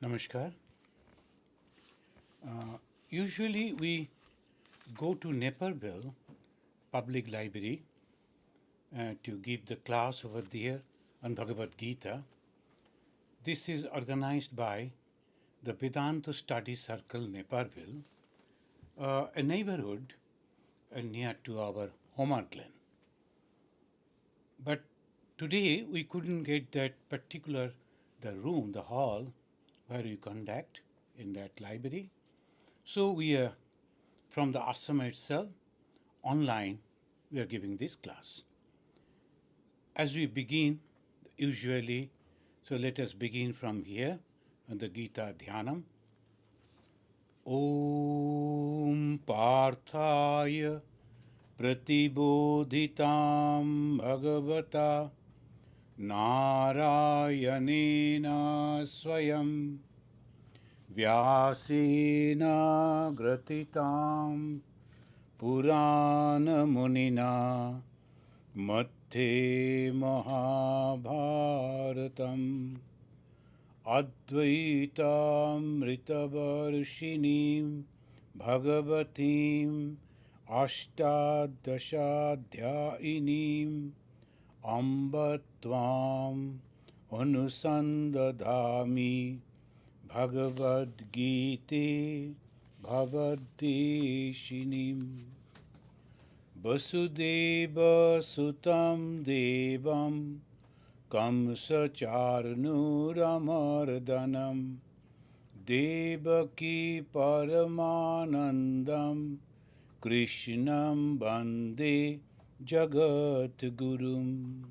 Namaskar. Usually we go to Naperville Public Library to give the class over there on Bhagavad Gita. This is organized by the Vedanta Study Circle Naperville, a neighborhood near to our home Glen. But today we couldn't get that particular the room, the hall where we conduct in that library. So we are from the ashrama itself, online, we are giving this class. As we begin, usually, so let us begin from here on the Gita Dhyanam. Om Parthaya Pratibodhitam Bhagavata Narayanena Swayam Vyasena Gratitam Purana Munina Madhye Mahabharatam Advaitamritavarshinim Bhagavatim Ashtadashadhyayinim Amba Tvam Anusandadhami Bhagavad Gita Bhavadeshinim Vasudeva Sutam Devam Kamsa Charnuramardanam Devaki Paramanandam Krishnam Bande Jagat Gurum.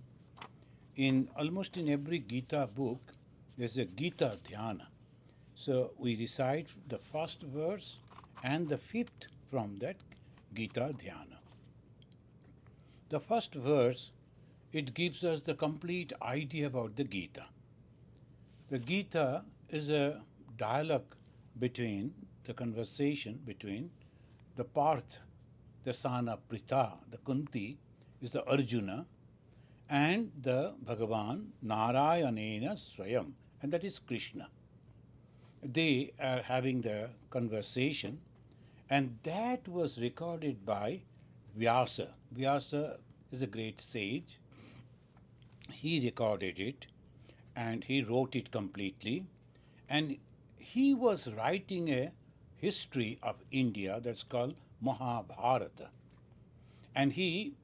Almost in every Gita book, there's a Gita Dhyana. So we recite the first verse and the fifth from that Gita Dhyana. The first verse, it gives us the complete idea about the Gita. The Gita is a dialogue between, the conversation between the Parth, the son of Pritha, the Kunti, is the Arjuna, and the Bhagavan Narayanena Swayam, and that is Krishna. They are having the conversation, and that was recorded by Vyasa. Vyasa is a great sage. He recorded it, and he wrote it completely, and he was writing a history of India that's called Mahabharata. And he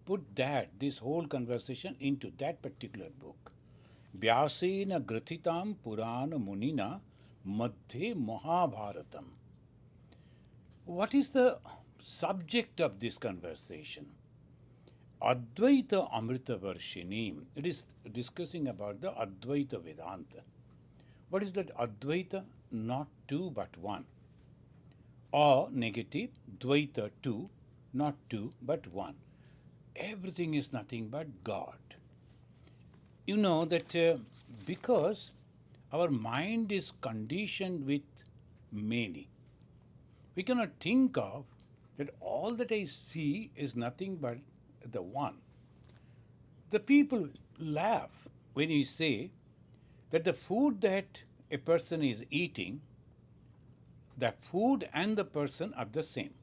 put this whole conversation into that particular book. Vyasena Grathitam Purana Munina Madhye Mahabharatam. What is the subject of this conversation? Advaita Amrita Varshinim. It is discussing about the Advaita Vedanta. What is that Advaita? Not two but one. Or negative, Dvaita two, not two but one. Everything is nothing but God. You know that because our mind is conditioned with many, we cannot think of that all that I see is nothing but the one. The people laugh when you say that the food that a person is eating, the food and the person are the same.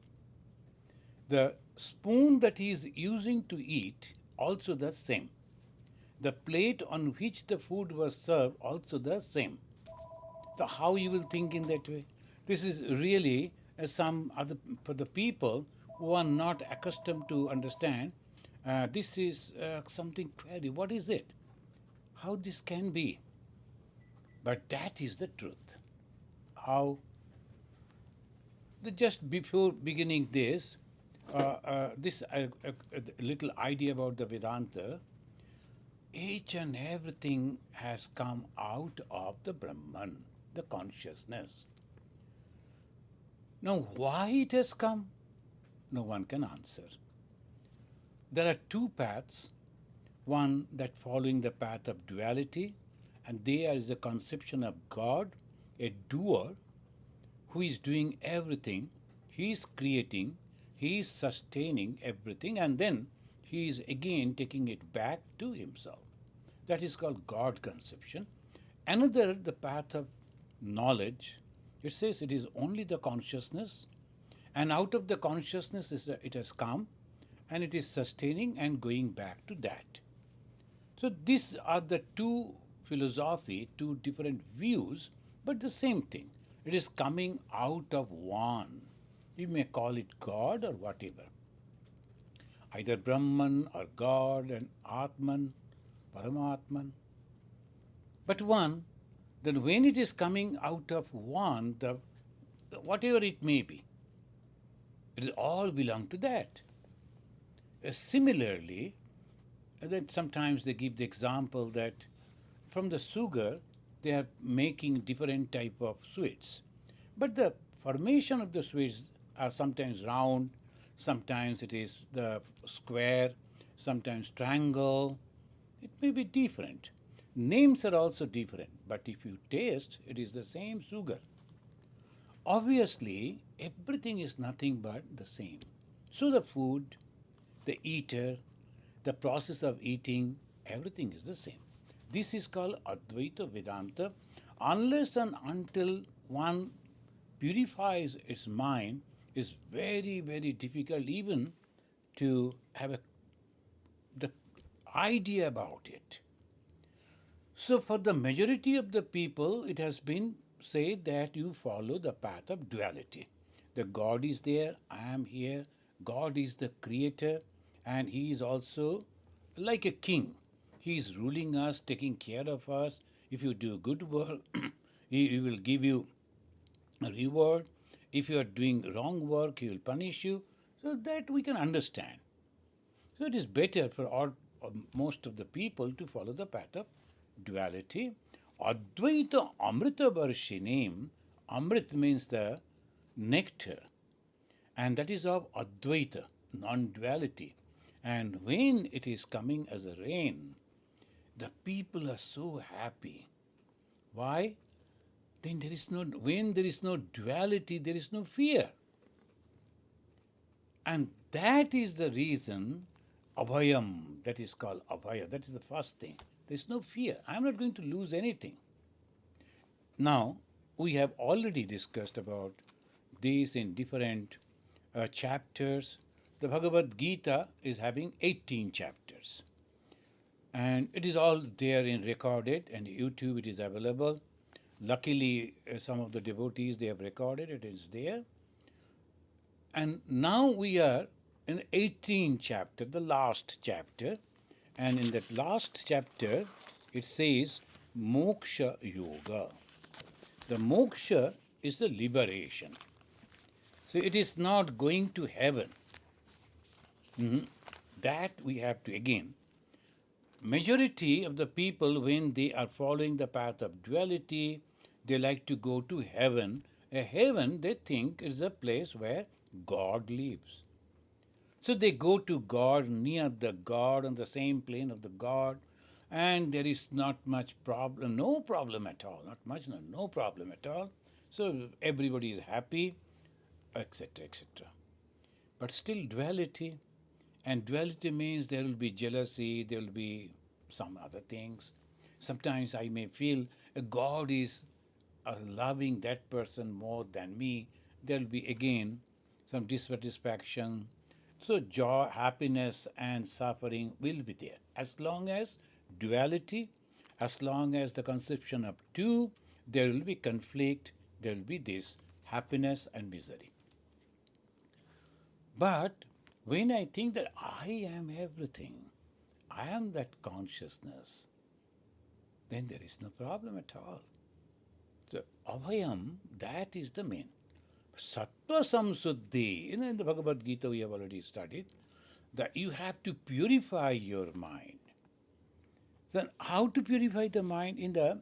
The spoon that he is using to eat, also the same. The plate on which the food was served, also the same. So how you will think in that way? This is really some other, for the people who are not accustomed to understand, this is something query. What is it? How this can be? But that is the truth. How? Just before beginning this little idea about the Vedanta, each and everything has come out of the Brahman, the consciousness. Now, why it has come? No one can answer. There are two paths. One that following the path of duality, and there is a conception of God, a doer, who is doing everything. He is creating, he is sustaining everything, and then he is again taking it back to himself. That is called God conception. Another, the path of knowledge, it says it is only the consciousness, and out of the consciousness it has come, and it is sustaining and going back to that. So these are the two philosophy, two different views, but the same thing. It is coming out of one. You may call it God or whatever. Either Brahman or God and Atman, Paramatman. But one, then when it is coming out of one, the whatever it may be, it all belong to that. Similarly, that sometimes they give the example that from the sugar they are making different type of sweets, but the formation of the sweets are sometimes round, sometimes it is the square, sometimes triangle. It may be different. Names are also different, but if you taste, it is the same sugar. Obviously, everything is nothing but the same. So the food, the eater, the process of eating, everything is the same. This is called Advaita Vedanta. Unless and until one purifies its mind, is very, very difficult even to have the idea about it. So for the majority of the people, it has been said that you follow the path of duality. The God is there, I am here, God is the creator, and He is also like a king. He is ruling us, taking care of us. If you do good work, he will give you a reward. If you are doing wrong work, He will punish you. So that we can understand. So it is better for all, most of the people to follow the path of duality. Advaita Amrita Varshinim. Amrit means the nectar, and that is of Advaita, non-duality. And when it is coming as a rain, the people are so happy. Why? Then there is no, when there is no duality, there is no fear. And that is the reason Abhayam, that is called Abhaya, that is the first thing. There is no fear. I am not going to lose anything. Now, we have already discussed about these in different chapters. The Bhagavad Gita is having 18 chapters. And it is all there in recorded, and YouTube it is available. Luckily, some of the devotees, they have recorded, it is there. And now we are in the 18th chapter, the last chapter. And in that last chapter, it says Moksha Yoga. The moksha is the liberation. So it is not going to heaven. That we have to, again, majority of the people, when they are following the path of duality, they like to go to heaven. A heaven, they think, is a place where God lives. So they go to God, near the God, on the same plane of the God, and there is not much problem, no problem at all, not much, no problem at all. So everybody is happy, etc., etc. But still duality, and duality means there will be jealousy, there will be some other things. Sometimes I may feel God is loving that person more than me. There will be again some dissatisfaction. So joy, happiness and suffering will be there. As long as duality, as long as the conception of two, there will be conflict, there will be this happiness and misery. But when I think that I am everything, I am that consciousness, then there is no problem at all. So Abhayam, that is the main. Sattva samsuddhi, in the Bhagavad Gita we have already studied, that you have to purify your mind. Then how to purify the mind? In the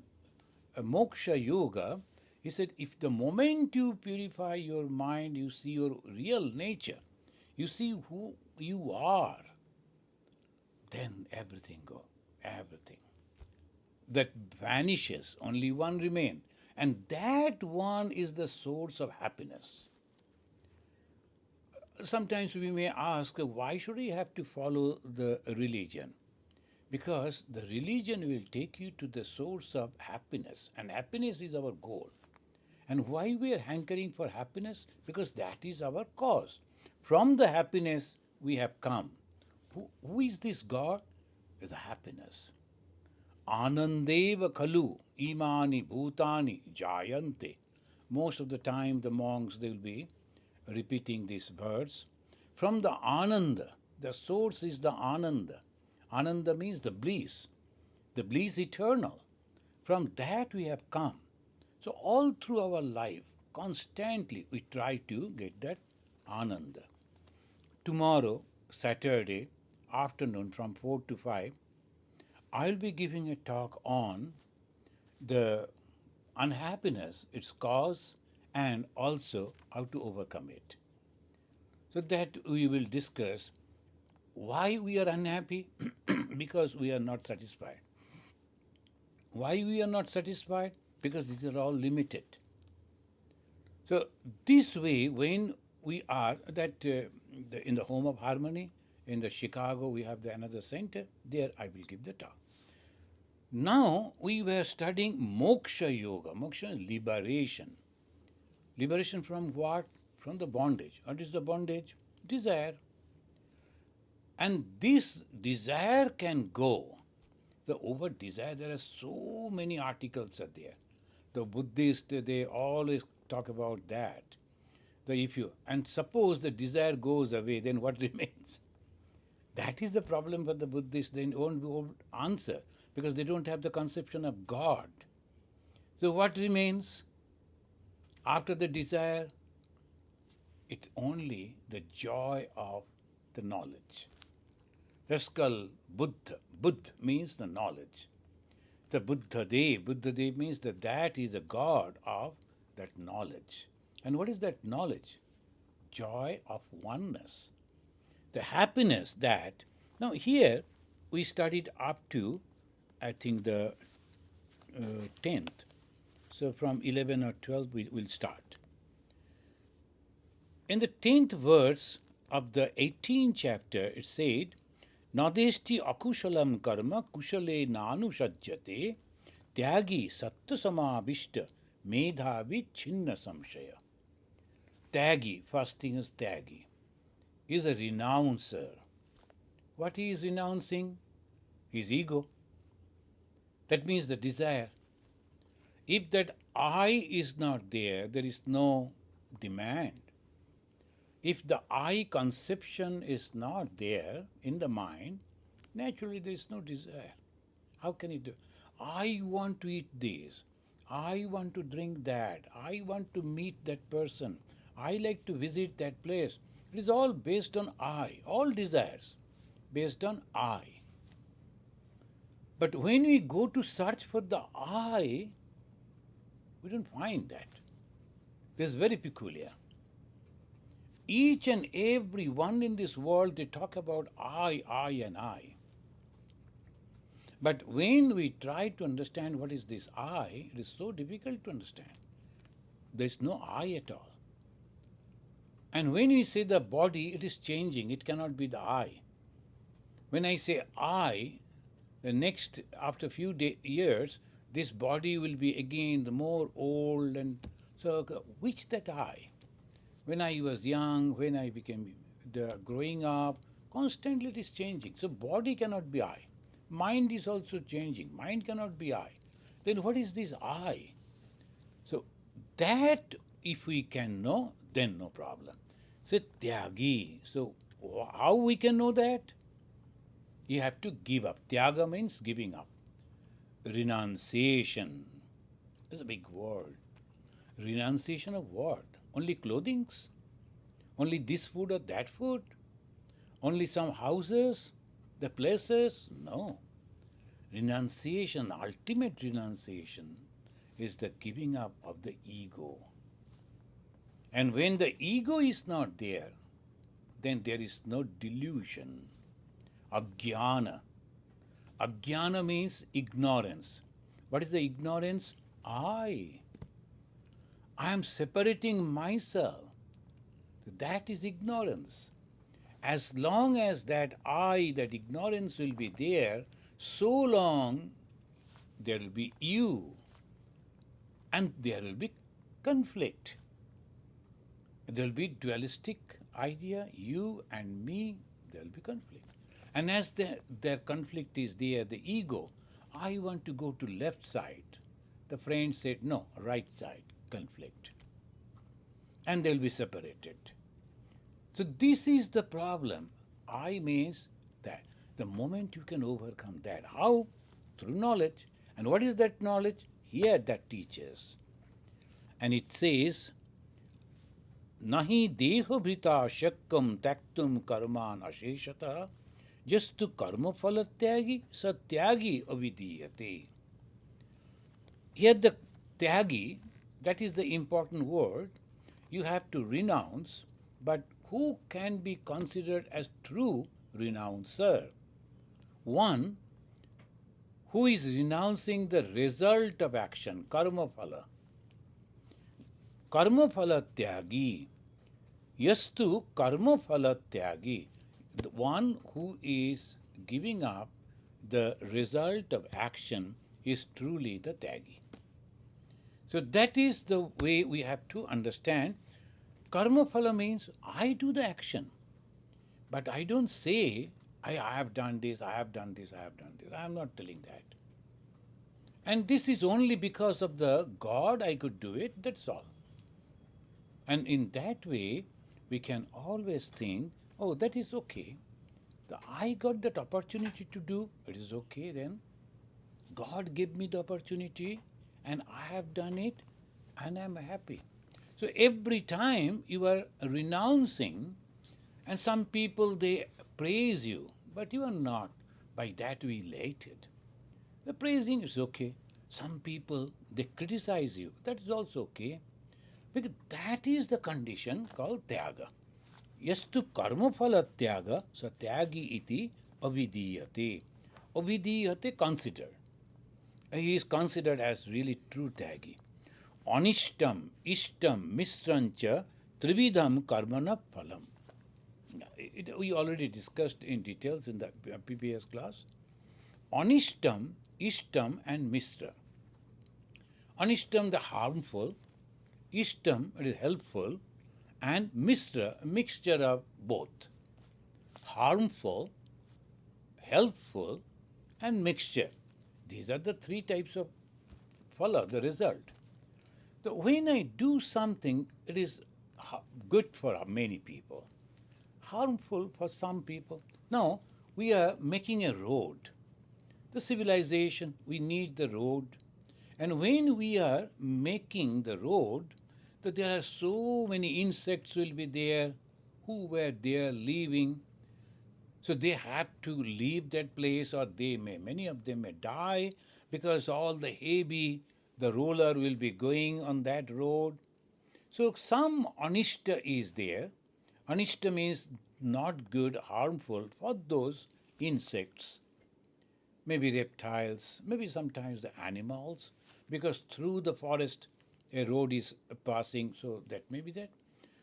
Moksha Yoga, he said, if the moment you purify your mind, you see your real nature, you see who you are, then everything goes, everything. That vanishes, only one remains. And that one is the source of happiness. Sometimes we may ask, why should I have to follow the religion? Because the religion will take you to the source of happiness, and happiness is our goal. And why we are hankering for happiness? Because that is our cause. From the happiness we have come. Who is this God? Is the happiness. Anandeva kalu imani bhutani jayante. Most of the time the monks, they will be repeating these words. From the Ananda, the source is the Ananda. Ananda means the bliss eternal. From that we have come. So all through our life, constantly we try to get that Ananda. Tomorrow, Saturday afternoon from 4 to 5, I'll be giving a talk on the unhappiness, its cause, and also how to overcome it. So that we will discuss why we are unhappy because we are not satisfied. Why we are not satisfied? Because these are all limited. So this way, when we are in the Home of Harmony, in the Chicago, we have another center. There I will give the talk. Now we were studying moksha yoga. Moksha is liberation. Liberation from what? From the bondage. What is the bondage? Desire. And this desire can go. The over desire, there are so many articles are there. The Buddhists, they always talk about that. And suppose the desire goes away, then what remains? That is the problem for the Buddhists. They won't answer because they don't have the conception of God. So what remains after the desire? It's only the joy of the knowledge. That's called Buddha. Buddha means the knowledge. The Buddha Dev means that is a God of that knowledge. And what is that knowledge? Joy of oneness. The happiness that, now here we studied up to, I think, the 10th. So from 11 or 12 we will start. In the 10th verse of the 18th chapter, it said, Nadeshti akushalam karma kushale nanu shajyate tyagi satyasamabhishta medhavi chinna samshaya. Tyagi, first thing is tyagi, is a renouncer. What he is renouncing? His ego. That means the desire. If that I is not there, there is no demand. If the I conception is not there in the mind, naturally there is no desire. How can it do? I want to eat this. I want to drink that. I want to meet that person. I like to visit that place. It is all based on I. All desires based on I. But when we go to search for the I, we don't find that. This is very peculiar. Each and every one in this world, they talk about I, and I. But when we try to understand what is this I, it is so difficult to understand. There is no I at all. And when we say the body, it is changing. It cannot be the I. When I say I, after a few years, this body will be again the more old, and so which that I? When I was young, when I became growing up, constantly it is changing. So body cannot be I. Mind is also changing. Mind cannot be I. Then what is this I? So that if we can know, then no problem. So tyagi. So how we can know that? You have to give up. Tyaga means giving up. Renunciation is a big word. Renunciation of what? Only clothings? Only this food or that food? Only some houses? The places? No. Renunciation, ultimate renunciation, is the giving up of the ego. And when the ego is not there, then there is no delusion. Ajnana. Ajnana means ignorance. What is the ignorance? I am separating myself. That is ignorance. As long as that that ignorance will be there, so long there will be you and there will be conflict. There will be dualistic idea, you and me, there will be conflict. And as their conflict is there, the ego, I want to go to left side. The friend said, no, right side, conflict. And they'll be separated. So this is the problem. I means that. The moment you can overcome that. How? Through knowledge. And what is that knowledge? Here that teaches. And it says, Nahi deho bhrita shakkam taktum karman asheshata jastu karma phalatyagi satyagi avidiyate. Here the tyagi, that is the important word, you have to renounce, but who can be considered as true renouncer? One who is renouncing the result of action, karma phala. Karma phala tyagi. Yastu karma phala tyagi. The one who is giving up the result of action is truly the tyagi. So that is the way we have to understand. Karma phala means I do the action, but I don't say I have done this, I have done this, I have done this. I am not telling that. And this is only because of the God I could do it, that's all. And in that way, we can always think, oh, that is okay. I got that opportunity to do, it is okay then. God gave me the opportunity and I have done it and I am happy. So every time you are renouncing, and some people they praise you, but you are not by that way elated. The praising is okay. Some people they criticize you, that is also okay. Because that is the condition called tyaga. Yastu karma phala tyaga satyagi iti avidiyate. Avidiyate considered. He is considered as really true tyagi. Anishtam, ishtam, misrancha, trividham karmana phalam. We already discussed in details in the previous class. Anishtam, ishtam and misra. Anishtam the harmful, ishtam it is helpful, and misra a mixture of both. Harmful, helpful and mixture. These are the three types of phala, the result. So when I do something, it is good for many people, harmful for some people. Now, we are making a road. The civilization, we need the road. And when we are making the road, that there are so many insects will be there who were there living. So they have to leave that place, or many of them may die because all the heavy, the roller will be going on that road. So some anishta is there. Anishta means not good, harmful for those insects, maybe reptiles, maybe sometimes the animals, because through the forest a road is passing, so that may be that.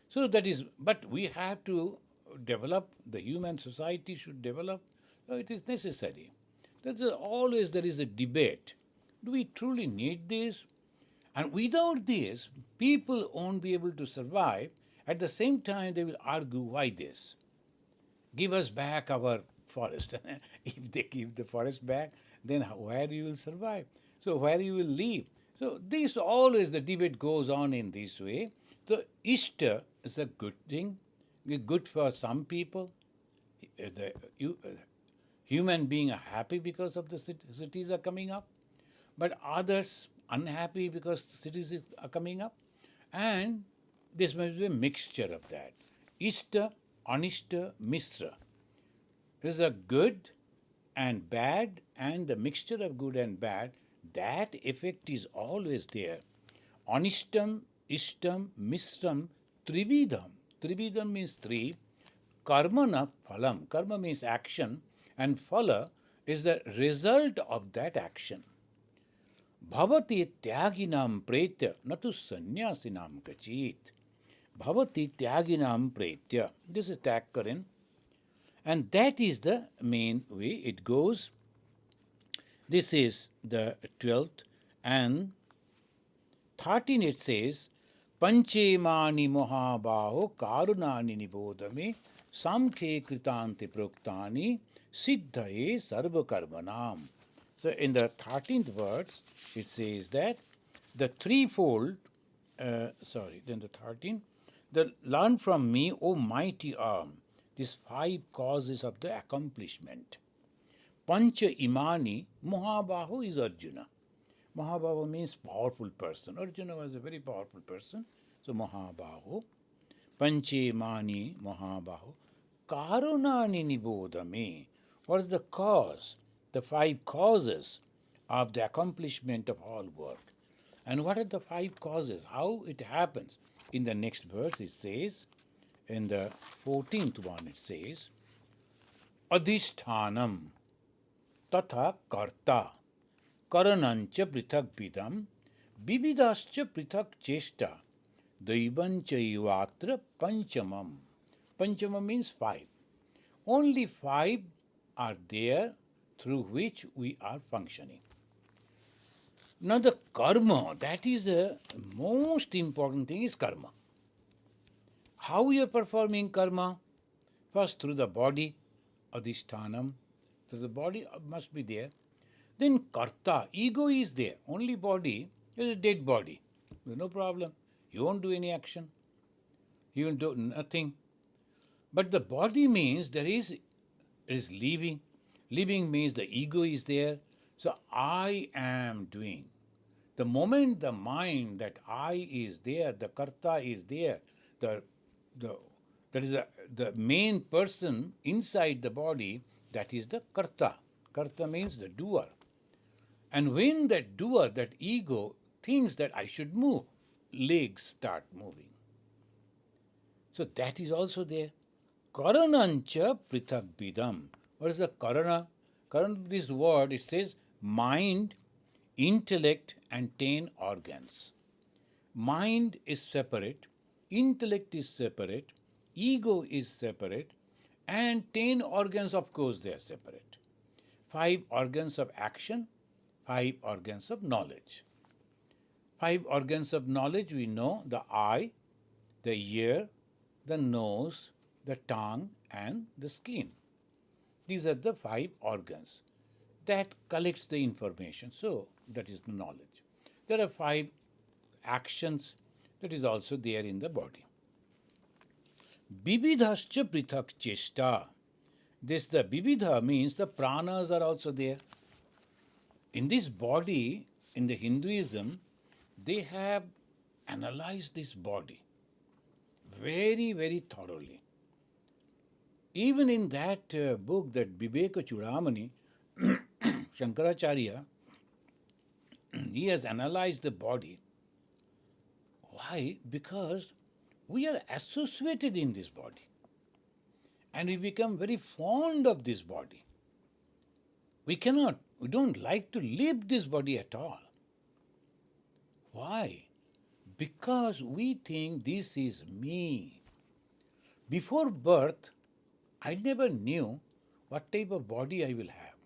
So that is, but we have to develop, the human society should develop, so it is necessary. That's always there is a debate. Do we truly need this? And without this, people won't be able to survive. At the same time, they will argue, why this? Give us back our forest. If they give the forest back, then where you will survive? So where you will live? So this always the debate goes on in this way. So Ishta is a good thing, good for some people. Human being are happy because of the cities are coming up, but others unhappy because cities are coming up. And this must be a mixture of that. Ishta, Anishta, Misra. This is a good and bad, and the mixture of good and bad, that effect is always there. Anishtam, Ishtam, Misram, Trividham. Trividham means three. Karmana phalam. Karma means action, and phala is the result of that action. Bhavati tyaginam pretya natu sannyasinam kachit. Bhavati tyaginam pretya. This is Thakkaren. And that is the main way it goes. This is the 12th. And 13 it says, Panchemani Mahabaho Karunani Nibodame Samkhe Kritanti Proktani Siddhaye Sarva Karmanam. So in the 13th verse, it says that the threefold, then the 13th, learn from me, O mighty arm, these 5 causes of the accomplishment. Pancha Imani, Mahabaho is Arjuna. Mahabaho means powerful person. Arjuna was a very powerful person. So Mahabaho. Panche Mani Mahabaho. Karunani Nibodame. What is the cause? The 5 causes of the accomplishment of all work. And what are the 5 causes? How it happens? In the next verse it says, in the 14th one it says, Adhishthanam tatha karta karanancha prithak vidam vividascha prithak cheshta daivanchaivatra panchamam. Panchamam means 5. Only 5 are there through which we are functioning. Now the karma, that is the most important thing, is karma. How we are performing karma? First through the body, adhishthanam, through the body must be there. Then karta, ego is there. Only body is a dead body. There's no problem. You won't do any action. You won't do nothing. But the body means it is living. Living means the ego is there. So I am doing. The moment the mind, that I is there, the karta is there, that is the main person inside the body, that is the karta. Karta means the doer. And when that doer, that ego, thinks that I should move, legs start moving. So that is also there. Karanancha prithak bidam. What is the karana? Karana, this word, it says mind, intellect and 10 organs. Mind is separate, intellect is separate, ego is separate, and 10 organs, of course, they are separate. 5 organs of action, 5 organs of knowledge. 5 organs of knowledge we know: the eye, the ear, the nose, the tongue, and the skin. These are the 5 organs that collects the information. So that is the knowledge. There are 5 actions that is also there in the body. Vividhascha prithak cheshta. This, the vividha, means the pranas are also there. In this body, in the Hinduism, they have analyzed this body very, very thoroughly. Even in that book, that Viveka Chudamani, Shankaracharya, he has analyzed the body. Why? Because we are associated in this body. And we become very fond of this body. We don't like to leave this body at all. Why? Because we think this is me. Before birth, I never knew what type of body I will have.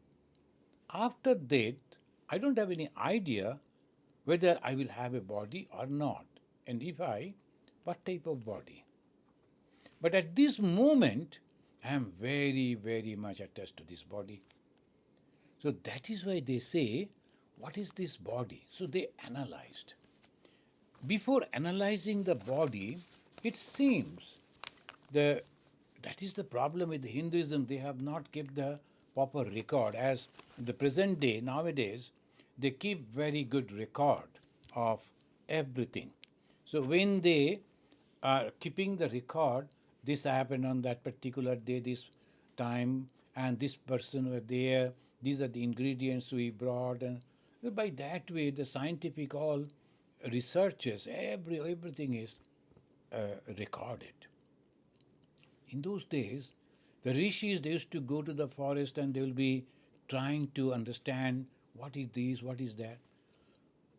After death, I don't have any idea whether I will have a body or not. And if what type of body. But at this moment, I am very, very much attached to this body. So that is why they say, what is this body? So they analyzed. Before analyzing the body, it seems that is the problem with Hinduism. They have not kept the proper record. As in the present day, nowadays, they keep very good record of everything. So when they are keeping the record, this happened on that particular day, this time, and this person were there, these are the ingredients we brought, and by that way the scientific all researches, everything is recorded. In those days, the rishis, they used to go to the forest and they will be trying to understand what is this, what is that.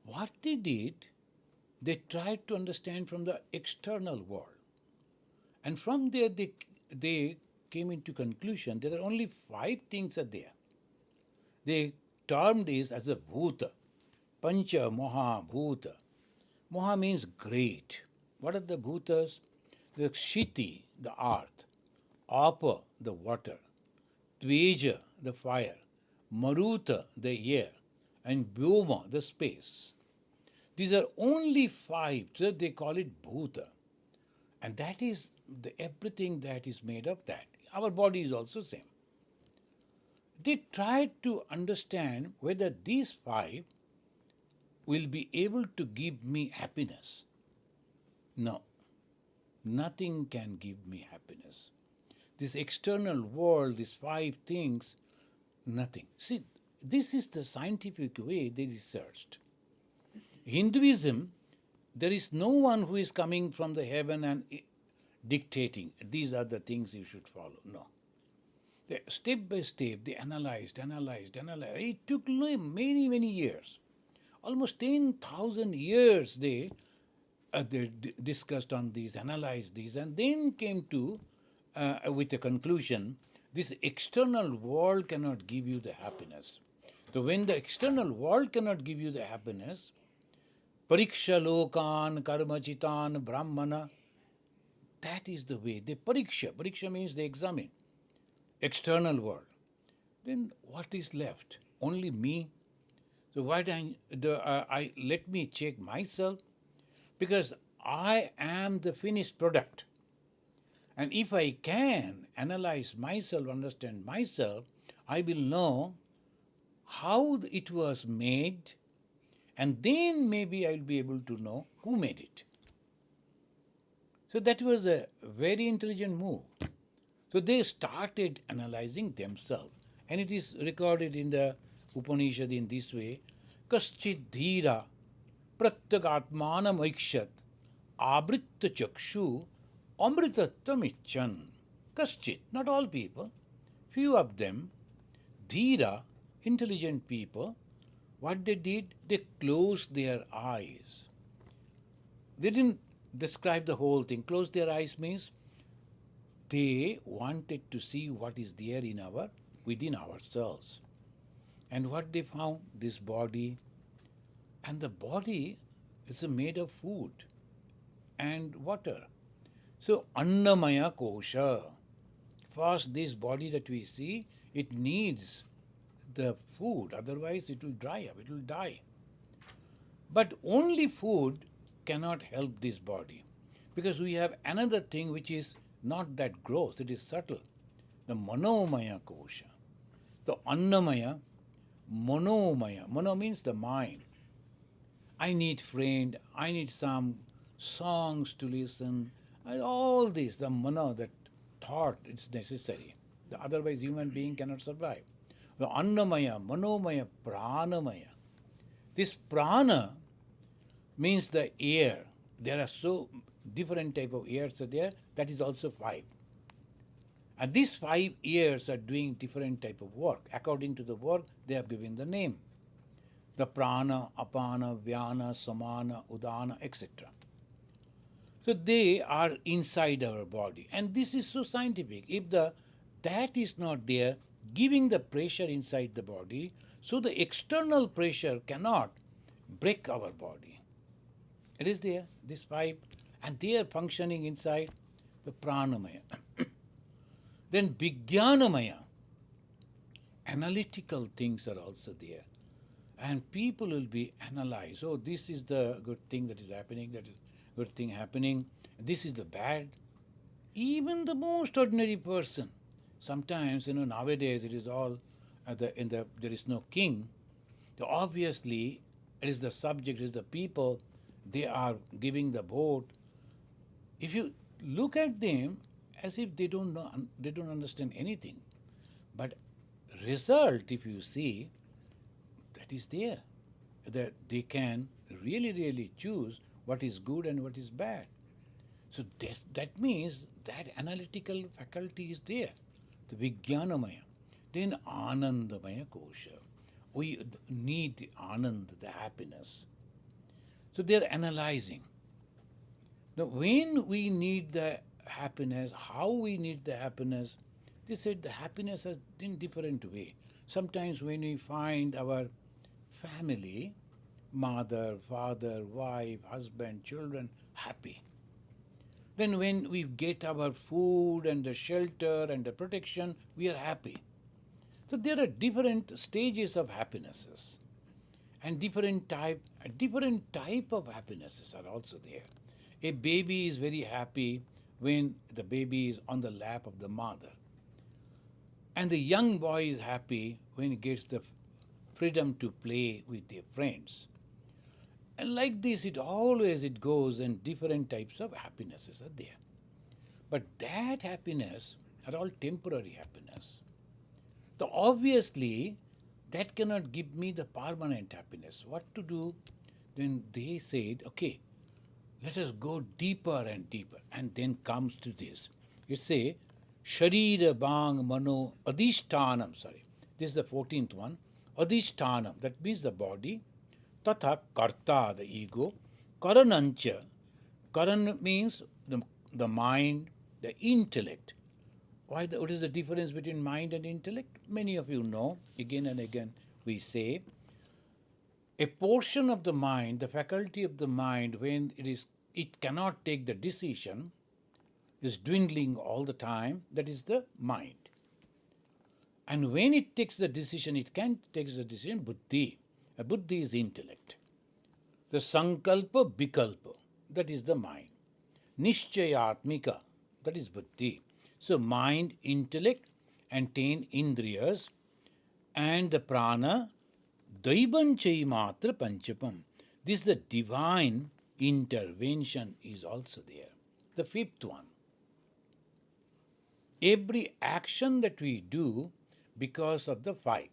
What they did, they tried to understand from the external world. And from there they came into conclusion there are only 5 things are there. They termed this as a bhuta, pancha maha bhuta. Maha means great. What are the bhutas? The Kshiti, the earth, Apa, the water, Tveja, the fire, Maruta, the air, and Vyoma, the space. These are only five, so they call it bhuta. And that is everything that is made of that. Our body is also same. They tried to understand whether these five will be able to give me happiness. No, nothing can give me happiness. This external world, these five things, nothing. See, this is the scientific way they researched. Hinduism, there is no one who is coming from the heaven and dictating, these are the things you should follow. No. Step by step, they analyzed. It took many years. Almost 10,000 years they discussed on these, analyzed these, and then came to, with a conclusion, this external world cannot give you the happiness. So when the external world cannot give you the happiness, pariksha lokan karmachitan brahmana, that is the way. They pariksha means they examine external world. Then what is left? Only me. So why don't I let me check myself, because I am the finished product. And if I can analyze myself, understand myself, I will know how it was made, and then maybe I will be able to know who made it. So that was a very intelligent move. So they started analyzing themselves. And it is recorded in the Upanishad in this way: Kaschid dhira pratyagatmanam aikshat abritta chakshu amritattam icchan. Kaschid, not all people, few of them, dhira, intelligent people, what they did, they closed their eyes. They didn't describe the whole thing. Close their eyes means they wanted to see what is there within ourselves. And what they found, this body, and the body is made of food and water. So annamaya kosha. First, this body that we see, it needs the food, otherwise it will dry up, it will die. But only food cannot help this body, because we have another thing which is not that gross, it is subtle. The manomaya kosha. The annamaya, monomaya. Mono means the mind. I need friend, I need some songs to listen, and all this, the mano, that thought, it's necessary. Otherwise human being cannot survive. The annamaya, manomaya, pranamaya. This prana means the air. There are so different type of airs are there. That is also five. And these 5 ears are doing different type of work. According to the work, they have given the name. The prana, apana, vyana, samana, udana, etc. So they are inside our body. And this is so scientific. If that is not there, giving the pressure inside the body, so the external pressure cannot break our body. It is there, these 5, and they are functioning inside the pranamaya. Then Vijnanamaya, analytical things are also there. And people will be analyzed. Oh, this is the good thing that is happening, that is good thing happening, this is the bad. Even the most ordinary person, sometimes, nowadays it is all, there is no king. So obviously, it is the subject, it is the people, they are giving the vote. If you look at them, as if they don't know, they don't understand anything. But result, if you see, that is there. That they can really choose what is good and what is bad. So that means that analytical faculty is there, the Vijnanamaya. Then Anandamaya Kosha. We need the Anand, the happiness. So they are analyzing. Now, when we need the happiness, how we need the happiness, they said the happiness is in different way. Sometimes when we find our family, mother, father, wife, husband, children, happy. Then when we get our food and the shelter and the protection, we are happy. So there are different stages of happinesses, and different type of happinesses are also there. A baby is very happy when the baby is on the lap of the mother, and the young boy is happy when he gets the freedom to play with their friends. And like this, it goes, and different types of happinesses are there. But that happiness are all temporary happiness. So obviously, that cannot give me the permanent happiness. What to do? Then they said, okay, let us go deeper and deeper. And then comes to this. It say, Sharira Bang Mano Adhishtanam. Sorry, this is the 14th one. Adhishtanam, that means the body. Tatha Karta, the ego. Karanancha. Karan means the mind, the intellect. What is the difference between mind and intellect? Many of you know, again and again we say, a portion of the mind, the faculty of the mind, when it cannot take the decision, is dwindling all the time. That is the mind. And when it takes the decision, it can take the decision, buddhi. A buddhi is intellect. The sankalpa, vikalpa, that is the mind. Nishchayatmika, that is buddhi. So mind, intellect, and 10 indriyas, and the prana, daibanchai matra panchapam. This the divine intervention is also there. The 5th one. Every action that we do because of the 5.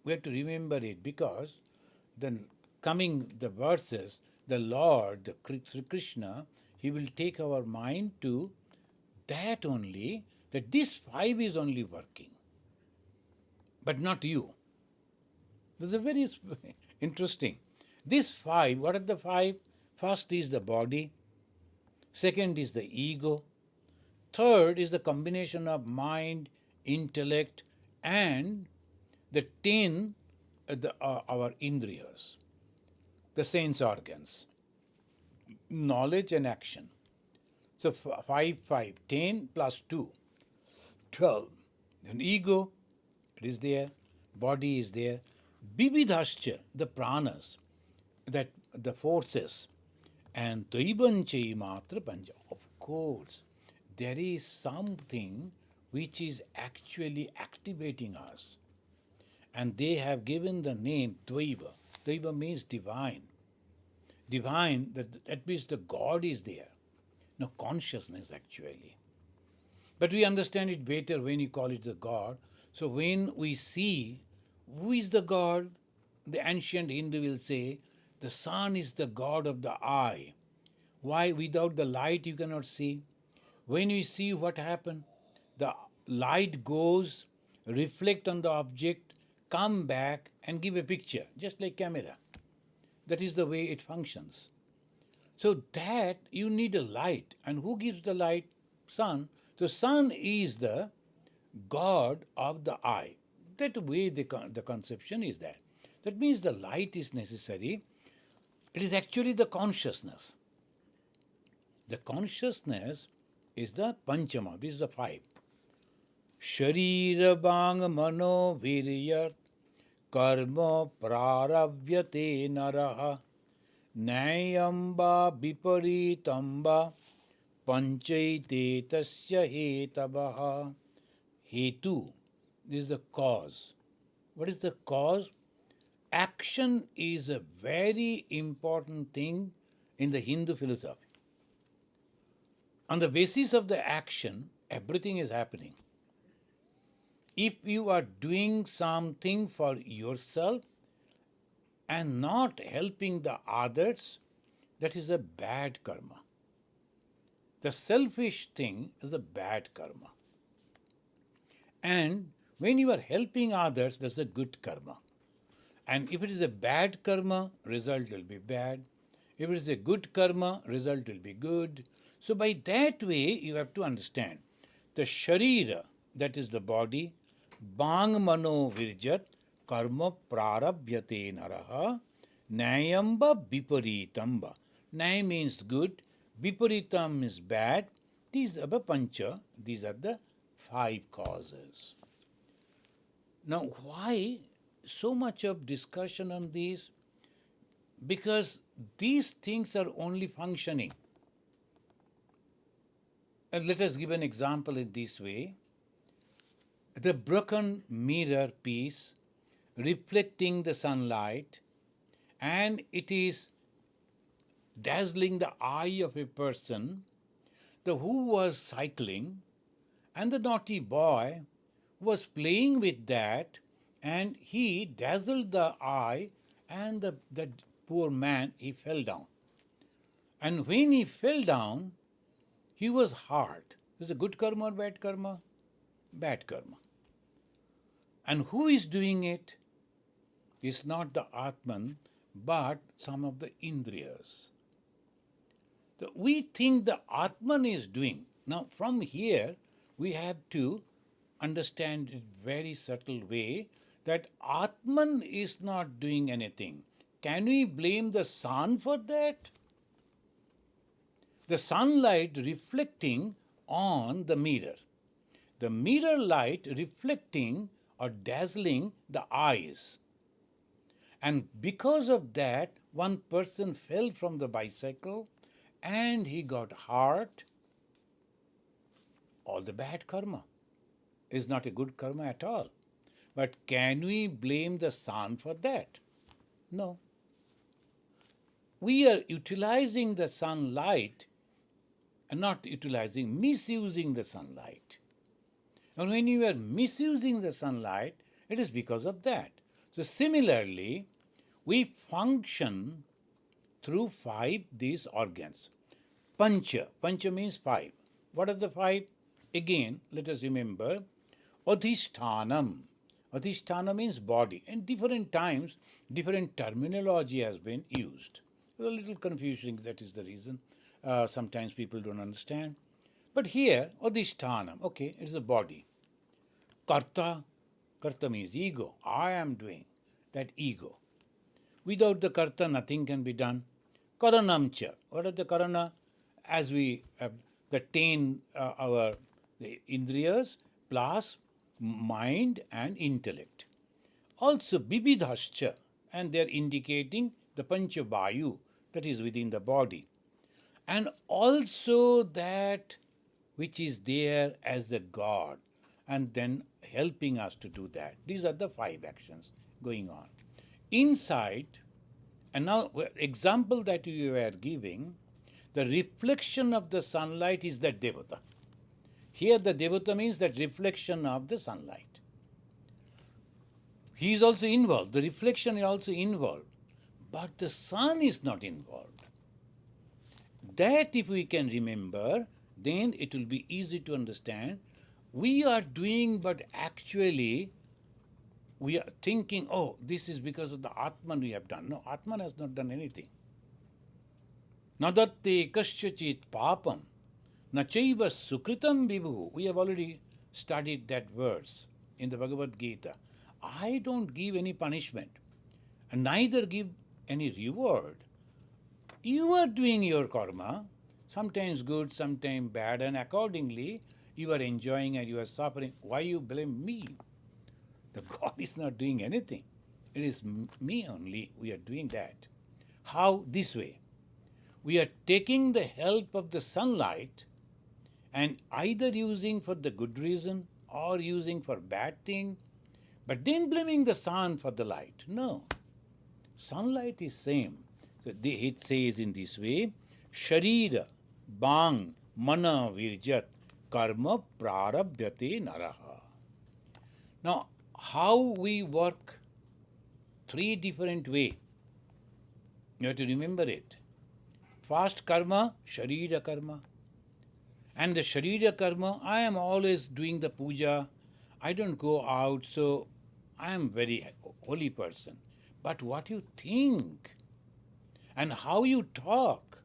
We have to remember it, because the verses, the Lord, the Sri Krishna, he will take our mind to that only, that this 5 is only working, but not you. This is very interesting. This 5, what are the 5? First is the body, second is the ego, third is the combination of mind, intellect, and the 10, our indriyas, the sense organs, knowledge and action. So 5, 10 plus 2, 12. Then ego, it is there, body is there. Vividhascha, the pranas, that the forces, and Daibanchai matra panja. Of course, there is something which is actually activating us. And they have given the name Dvaiva. Dvaiva means divine. Divine, that means the God is there. No, consciousness actually. But we understand it better when you call it the God. So when we see who is the God, the ancient Hindu will say, the sun is the God of the eye. Why? Without the light you cannot see. When you see, what happens? The light goes, reflect on the object, come back and give a picture, just like camera. That is the way it functions. So that you need a light. And who gives the light? Sun. So sun is the God of the eye. That way the conception is that. That means the light is necessary. It is actually the consciousness. The consciousness is the panchama. This is the 5. Sharira bang mano viryat karma praravyate naraha Nayamba viparitamba panchaite tasya hetabaha. Hetu, this is the cause. What is the cause? Action is a very important thing in the Hindu philosophy. On the basis of the action, everything is happening. If you are doing something for yourself and not helping the others, that is a bad karma. The selfish thing is a bad karma. And when you are helping others, that's a good karma. And if it is a bad karma, result will be bad. If it is a good karma, result will be good. So by that way, you have to understand the sharira, that is the body, bang mano virjat, karma prarabhyate naraha, nayamba viparitamba. Nay means good, viparitam is bad, These are the pancha, these are the five causes. Now, why so much of discussion on these? Because these things are only functioning. And let us give an example in this way. The broken mirror piece reflecting the sunlight, and it is dazzling the eye of a person who was cycling, and the naughty boy was playing with that, and he dazzled the eye, and the poor man, he fell down. And when he fell down, he was hurt. Is it good karma or bad karma? Bad karma. And who is doing it? It's not the Atman, but some of the Indriyas. So we think the Atman is doing. Now, from here, we have to understand in very subtle way that Atman is not doing anything. Can we blame the sun for that? The sunlight reflecting on the mirror. The mirror light reflecting or dazzling the eyes. And because of that, one person fell from the bicycle and he got hurt. All the bad karma is not a good karma at all. But can we blame the sun for that? No. We are utilizing the sunlight and not utilizing, misusing the sunlight. And when you are misusing the sunlight, it is because of that. So similarly, we function through five these organs. Pancha. Pancha means five. What are the five? Again, let us remember, Adhishtanam. Adhishthana means body. And different times, different terminology has been used. It's a little confusing, that is the reason. Sometimes people don't understand. But here, Adhishtanam, okay, it is a body. Karta. Karta means ego. I am doing. That ego. Without the karta, nothing can be done. Karanamcha. What are the karana? As we have the 10 the indriyas plus mind and intellect. Also bibidhascha, and they are indicating the panchavayu that is within the body. And also that which is there as the God, and then helping us to do that. These are the five actions going on. Inside, and now example that you were giving, the reflection of the sunlight is the devata. Here the devata means that reflection of the sunlight. He is also involved. The reflection is also involved. But the sun is not involved. That if we can remember, then it will be easy to understand. We are doing, but actually we are thinking, oh, this is because of the Atman we have done. No, Atman has not done anything. Nadatte kasyachit papam nachaiva sukritam vibhu. We have already studied that verse in the Bhagavad Gita. I don't give any punishment and neither give any reward. You are doing your karma, sometimes good, sometimes bad, and accordingly you are enjoying and you are suffering. Why you blame me? The God is not doing anything. It is me only. We are doing that. How? This way. We are taking the help of the sunlight and either using for the good reason or using for bad thing, but then blaming the sun for the light. No. Sunlight is same. So it says in this way, Sharira, Bang, Mana, Virjat, Karma, Prarabhyate, Naraha. Now, how we work? Three different ways. You have to remember it. First karma, Sharira karma. And the Sharira karma, I am always doing the puja. I don't go out, so I am very holy person. But what you think and how you talk.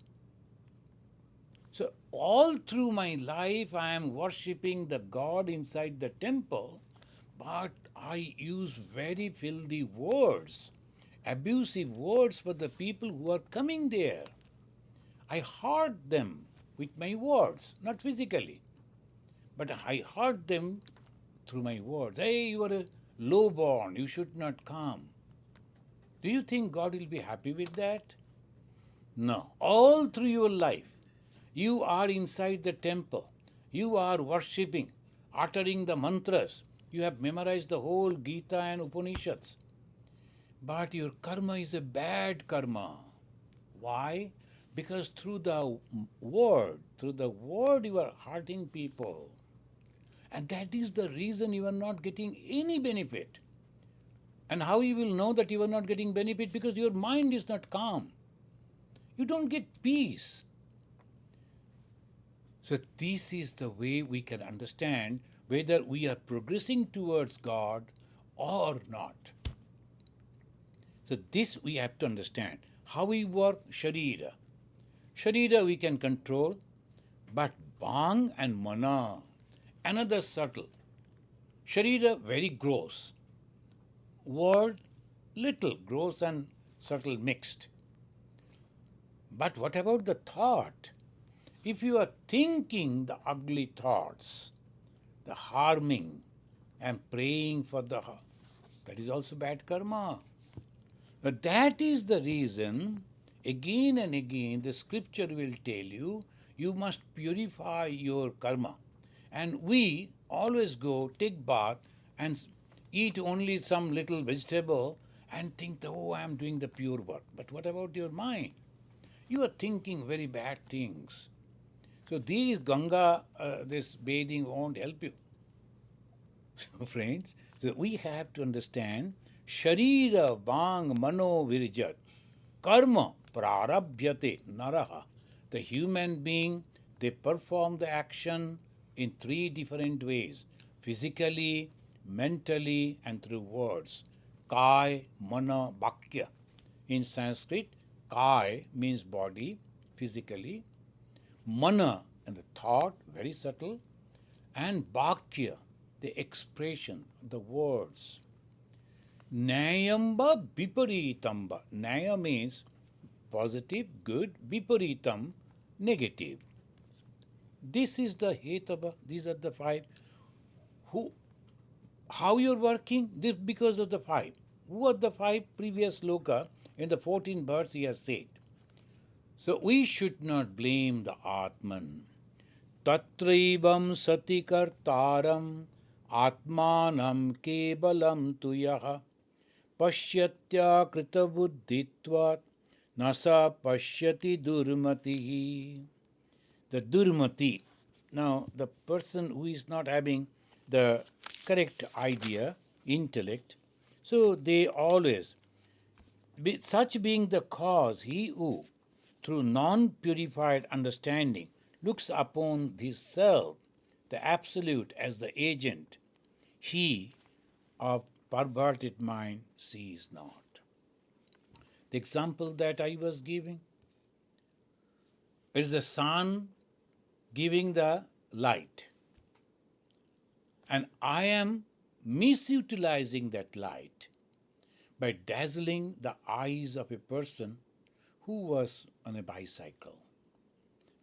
So all through my life I am worshipping the God inside the temple, but I use very filthy words, abusive words for the people who are coming there. I hurt them. with my words, not physically. But I hurt them through my words. Hey, you are a low-born, you should not come. Do you think God will be happy with that? No. All through your life, you are inside the temple. You are worshipping, uttering the mantras. You have memorized the whole Gita and Upanishads. But your karma is a bad karma. Why? Because through the word you are hurting people. And that is the reason you are not getting any benefit. And how you will know that you are not getting benefit? Because your mind is not calm. You don't get peace. So this is the way we can understand whether we are progressing towards God or not. So this we have to understand. How we work Sharira. Sharira we can control, but Bhang and Mana, another subtle. Sharira very gross. Word little, gross and subtle mixed. But what about the thought? If you are thinking the ugly thoughts, the harming, and praying for that is also bad karma. But that is the reason, again and again, the scripture will tell you, you must purify your karma. And we always go, take bath, and eat only some little vegetable and think, oh, I am doing the pure work. But what about your mind? You are thinking very bad things. So these Ganga, this bathing won't help you. So friends, so we have to understand Sharira Vang Mano Virjat Karma Prarabhyate Naraha. The human being, they perform the action in three different ways: physically, mentally, and through words. Kai, Mana, Bhakya. In Sanskrit, Kai means body, physically. Mana and the thought, very subtle, and Bhakya, the expression, the words. Nayamba Viparitamba. Naya means positive, good, Viparitam, negative. This is the Hetava, these are the five. How you're working? This because of the five. Who are the five? Previous sloka in the 14th verse he has said. So we should not blame the Atman. Tatraivam sati kartaram atmanam kebalam tuyaha pashyatya kritabuddhitvat nasa pashyati durmatihi. The durmati. Now, the person who is not having the correct idea, intellect, so they always, such being the cause, he who, through non-purified understanding, looks upon this self, the absolute, as the agent, he of perverted mind sees not. The example that I was giving is the sun giving the light, and I am misutilizing that light by dazzling the eyes of a person who was on a bicycle.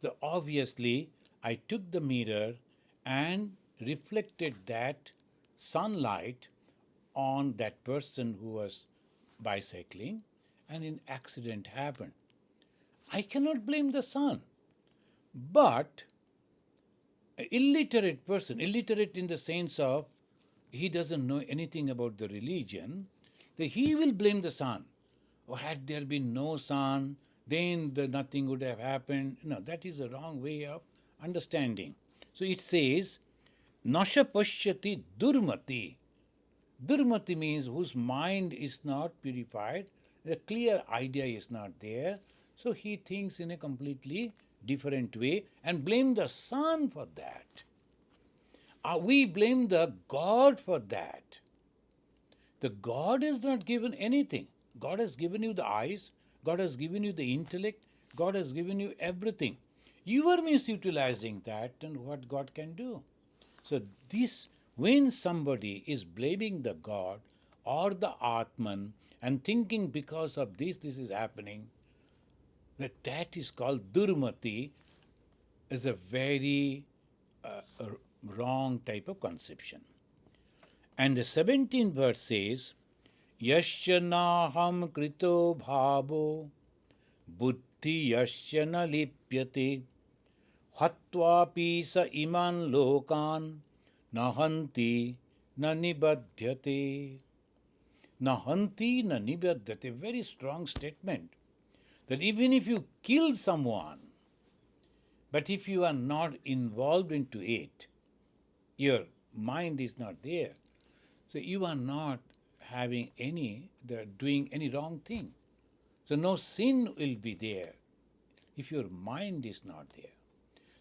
So obviously, I took the mirror and reflected that sunlight on that person who was bicycling, and an accident happened. I cannot blame the sun, but an illiterate person, illiterate in the sense of he doesn't know anything about the religion, then he will blame the sun. Oh, had there been no sun, then nothing would have happened. No, that is a wrong way of understanding. So it says, Nasha Pashyati Durmati. Durmati means whose mind is not purified, the clear idea is not there, so he thinks in a completely different way and blame the sun for that. We blame the God for that. The God has not given anything. God has given you the eyes, God has given you the intellect, God has given you everything. You are misutilizing that, and what God can do. So this, when somebody is blaming the God or the Atman and thinking because of this is happening, that is called Durmati. is a very wrong type of conception. And the 17th verse says, Yasya naham krito bhavo buddhi yasya na lipyate hatvapi sa iman lokan nahanti na nibadhyate. Nahanti na nibadhyate. Very strong statement. That even if you kill someone, but if you are not involved into it, your mind is not there. So you are not having doing any wrong thing. So no sin will be there if your mind is not there.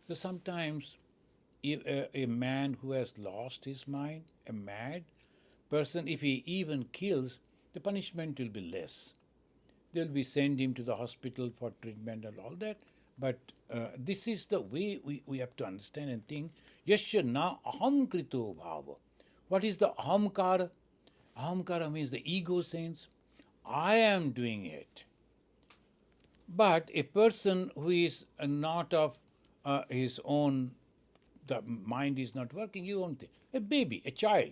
So sometimes a man who has lost his mind, a mad person, if he even kills, the punishment will be less. They'll be send him to the hospital for treatment and all that. But this is the way we have to understand and think. Yasya na aham krito bhava. What is the ahamkara? Ahamkara means the ego sense. I am doing it. But a person who is not of his own, the mind is not working, you won't think. A baby, a child.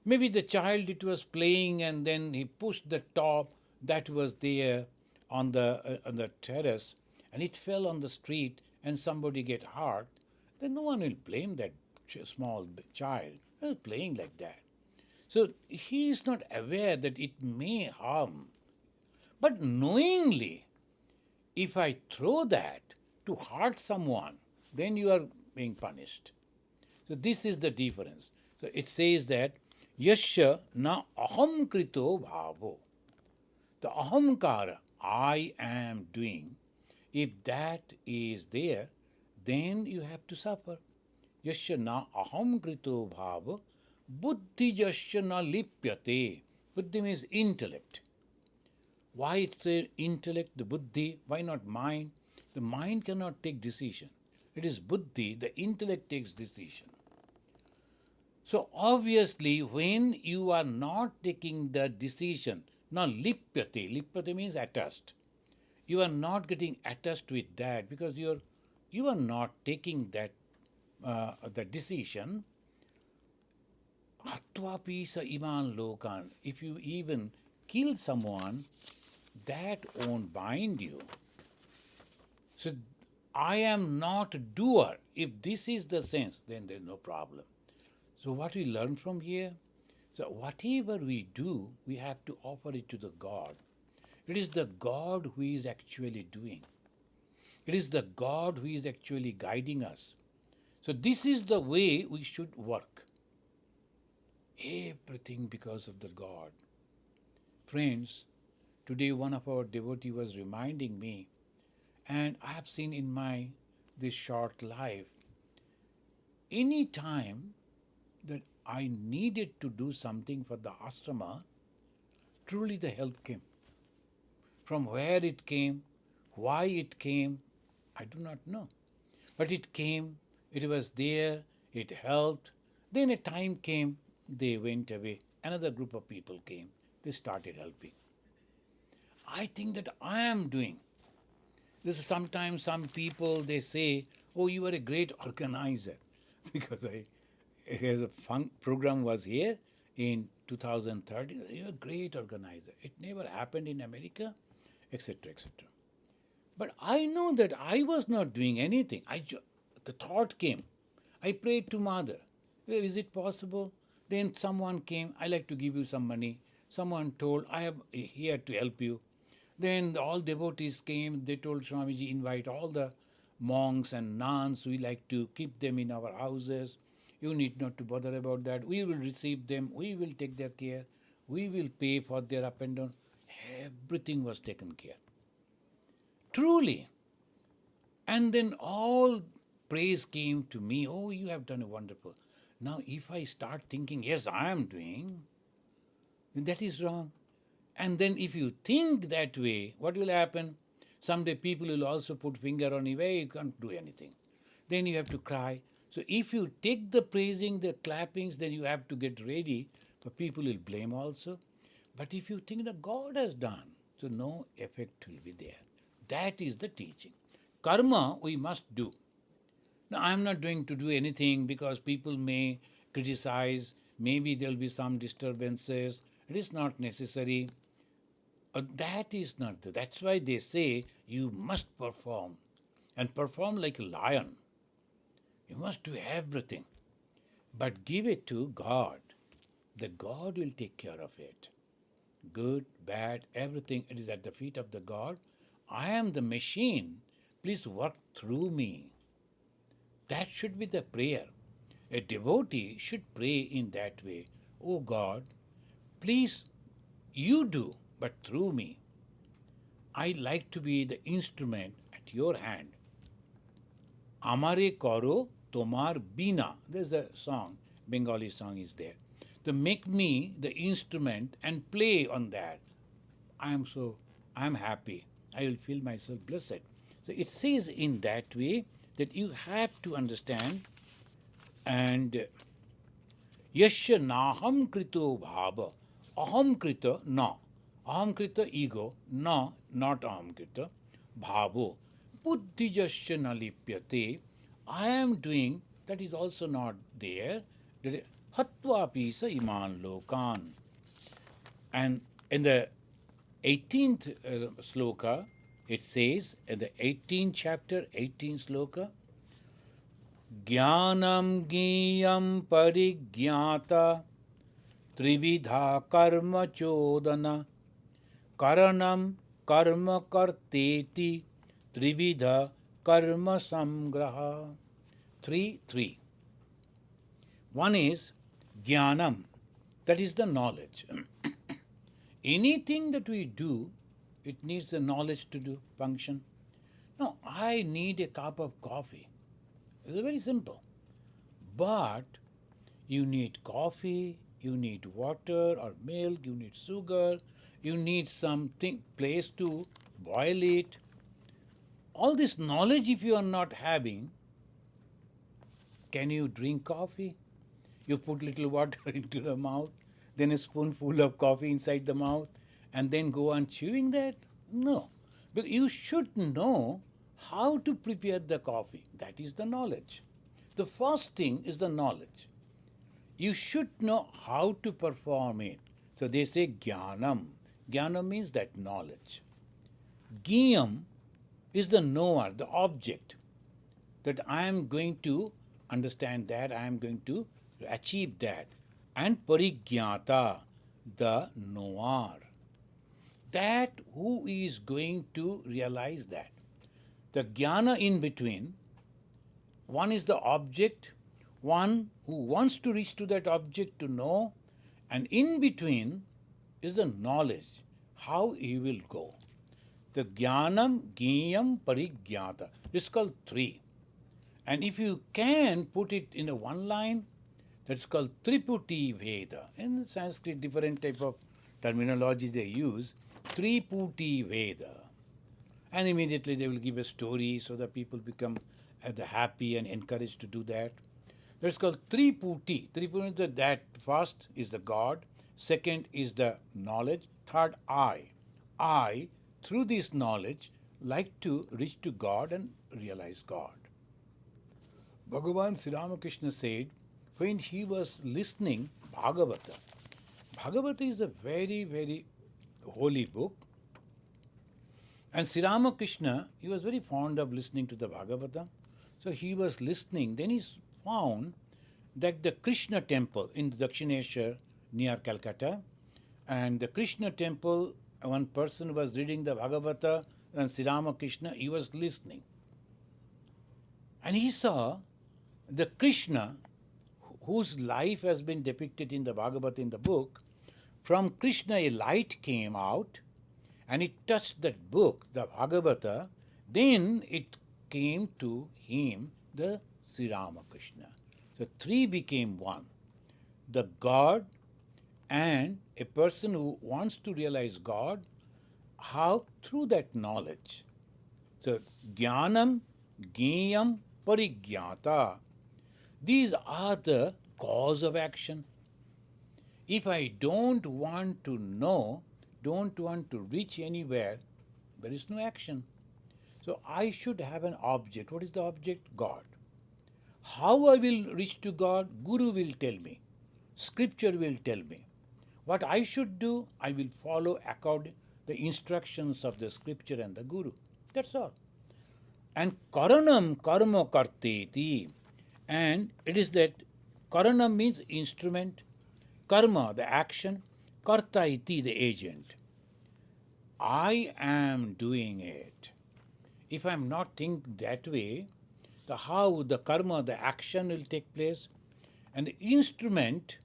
Maybe the child, it was playing and then he pushed the top that was there on the terrace and it fell on the street and somebody get hurt. Then no one will blame that small child. He was playing like that. So he is not aware that it may harm. But knowingly, if I throw that to hurt someone, then you are being punished. So this is the difference. So it says that Yasya na aham krito bhavo. The ahamkara, I am doing, if that is there, then you have to suffer. Yasya na aham krito bhava buddhi yasya na lipyate. Buddhi means intellect. Why it's the intellect, the buddhi, why not mind? The mind cannot take decision. It is buddhi, the intellect takes decision. So obviously when you are not taking the decision, now lipyate means attached. You are not getting attached with that because you are not taking that the decision. Hatvapi sa iman lokan. If you even kill someone, that won't bind you. So I am not doer. If this is the sense, then there's no problem. So what we learn from here? So whatever we do, we have to offer it to the God. It is the God who is actually doing. It is the God who is actually guiding us. So this is the way we should work. Everything because of the God. Friends, today one of our devotees was reminding me, and I have seen in my this short life, any time that I needed to do something for the ashrama, truly the help came. From where it came, why it came, I do not know. But it came, it was there, it helped. Then a time came, they went away. Another group of people came, they started helping. I think that I am doing. This is sometimes some people, they say, oh, you are a great organizer. Because a program was here in 2013. You're a great organizer. It never happened in America, etc., etc. But I know that I was not doing anything. The thought came. I prayed to Mother. Well, is it possible? Then someone came, I like to give you some money. Someone told, I am here to help you. Then all devotees came, they told Swamiji, invite all the monks and nuns, we like to keep them in our houses. You need not to bother about that. We will receive them, we will take their care, we will pay for their up and down. Everything was taken care. Truly. And then all praise came to me, oh, you have done a wonderful. Now if I start thinking, yes, I am doing, that is wrong. And then if you think that way, what will happen? Someday people will also put finger on you, hey, you can't do anything. Then you have to cry. So if you take the praising, the clappings, then you have to get ready, for people will blame also. But if you think that God has done, so no effect will be there. That is the teaching. karma we must do. Now, I am not going to do anything because people may criticize, maybe there will be some disturbances. It is not necessary. That is not that's why they say you must perform and perform like a lion. You must do everything, but give it to God. The God will take care of it. Good, bad, everything, it is at the feet of the God. I am the machine. Please work through me. That should be the prayer. A devotee should pray in that way. Oh God, please, you do, but through me. I like to be the instrument at your hand. Amare koro tomar bina. There's a song, Bengali song is there. To make me the instrument and play on that. I'm happy. I will feel myself blessed. So it says in that way that you have to understand and yasya naham krito bhava. Aham krita na. Aham krita ego, na, not aham krita. Bhavo. Buddhi jasya nalipyate. I am doing, that is also not there. Hatva pisa iman lokan. And in the 18th sloka, it says, in the 18th chapter, 18th sloka, Jnanam Giyam Parigyata Trividha Karma Chodana Karanam Karma Karteti Trividha Karma Samgraha. 3. One is Jnanam, that is the knowledge. Anything that we do, it needs the knowledge to do function. Now, I need a cup of coffee. It's very simple. But you need coffee, you need water or milk, you need sugar, you need something, place to boil it. All this knowledge, if you are not having, can you drink coffee? You put little water into the mouth, then a spoonful of coffee inside the mouth, and then go on chewing that? No. But you should know how to prepare the coffee. That is the knowledge. The first thing is the knowledge. You should know how to perform it. So they say jnanam. Jnanam means that knowledge. Giyam is the knower, the object. That I am going to understand that, I am going to achieve that. And parigyata, the knower. That who is going to realize that. The jnana in between, one is the object, one who wants to reach to that object to know, and in between is the knowledge, how he will go. The jnanam, jnayam, parigyata. It's called 3. And if you can put it in a one line, that's called Triputi Veda. In Sanskrit, different type of terminology they use. Triputi Veda. And immediately they will give a story so that people become happy and encouraged to do that. That's called Triputi. Triputi is that first is the God, second is the knowledge, third I. I, through this knowledge, like to reach to God and realize God. Bhagavan Sri Ramakrishna said, when he was listening Bhagavata, Bhagavata is a very, very holy book. And Sri Ramakrishna, he was very fond of listening to the Bhagavata. So he was listening. Then he found that the Krishna temple in the Dakshineshwar near Calcutta, and the Krishna temple, one person was reading the Bhagavata and Sri Ramakrishna, he was listening. And he saw the Krishna, whose life has been depicted in the Bhagavata in the book. From Krishna a light came out and it touched that book, the Bhagavata. Then it came to him, the Sri Ramakrishna. So 3 became 1. The God and a person who wants to realize God, how? Through that knowledge. So Jnanam, Jnayam, Parigyata. These are the cause of action. If I don't want to know, don't want to reach anywhere, there is no action. So I should have an object. What is the object? God. How I will reach to God? Guru will tell me. Scripture will tell me. What I should do, I will follow according the instructions of the scripture and the Guru. That's all. And karanam karma karteti. And it is that karanam means instrument, karma, the action, karta iti, the agent. I am doing it. If I am not thinking that way, the how, the karma, the action will take place, and the instrument,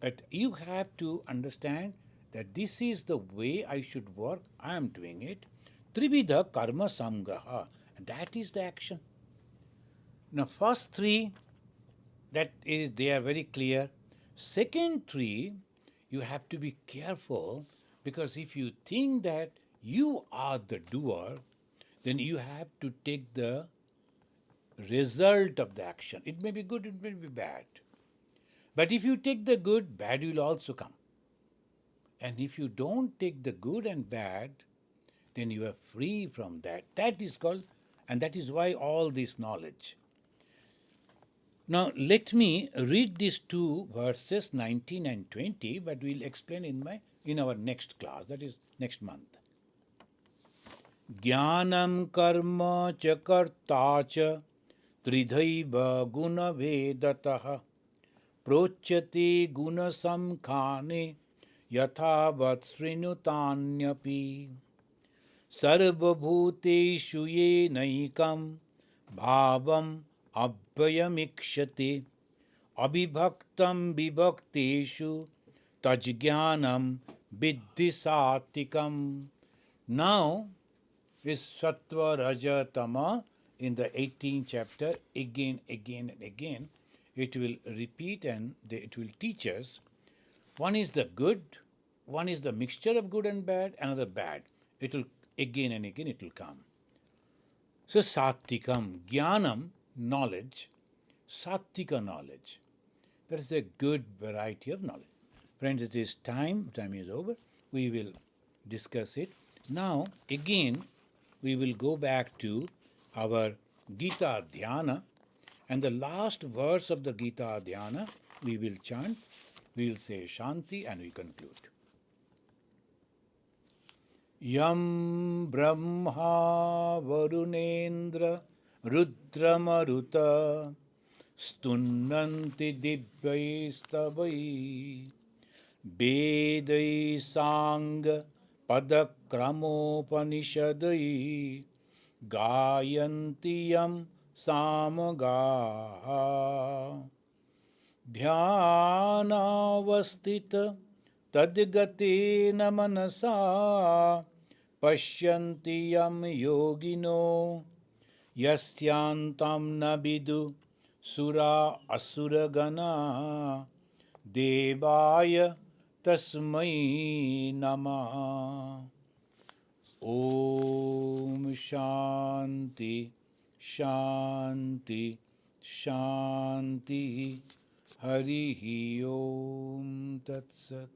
but you have to understand that this is the way I should work. I am doing it. Trividha karma samgraha. That is the action. Now, first three, that is, they are very clear. Second three, you have to be careful, because if you think that you are the doer, then you have to take the result of the action. It may be good, it may be bad. But if you take the good, bad will also come. And if you don't take the good and bad, then you are free from that. That is called, and that is why all this knowledge. Now let me read these two verses 19 and 20, but we'll explain in our next class, that is next month. Jnanam karma cha karta cha tridhaiva guna vedatah prochyate guna samkhane yathavat srinutanyapi sarvabhuteshu yenaikam bhavam abhyamikshate abhibhaktam vibhakteshu tajjnanam viddhi satikam. Now is Sattva, Raja, Tama in the 18th chapter, again and again. It will repeat and it will teach us. One is the good, one is the mixture of good and bad, another bad. It will again and again it will come. So Sattikam, Jnanam, knowledge, Sattika knowledge. That is a good variety of knowledge. Friends, it is time is over. We will discuss it. Now, again, we will go back to our Gita Dhyana, and the last verse of the Gita Dhyana we will chant. We will say Shanti and we conclude. Yam Brahma Varunendra Rudramaruta Stunnanti Divyaistavai Vedai Sang Padakramopanishadai Gayanti Yam Samagaha Dhyanavastita Tadgatena Manasa Pashyanti Yam Yogino Yasyantam Nabidu Sura Asuragana Devaya Tasmai Namah. Om Shanti Shanti Shanti Harihi Om Tat Sat.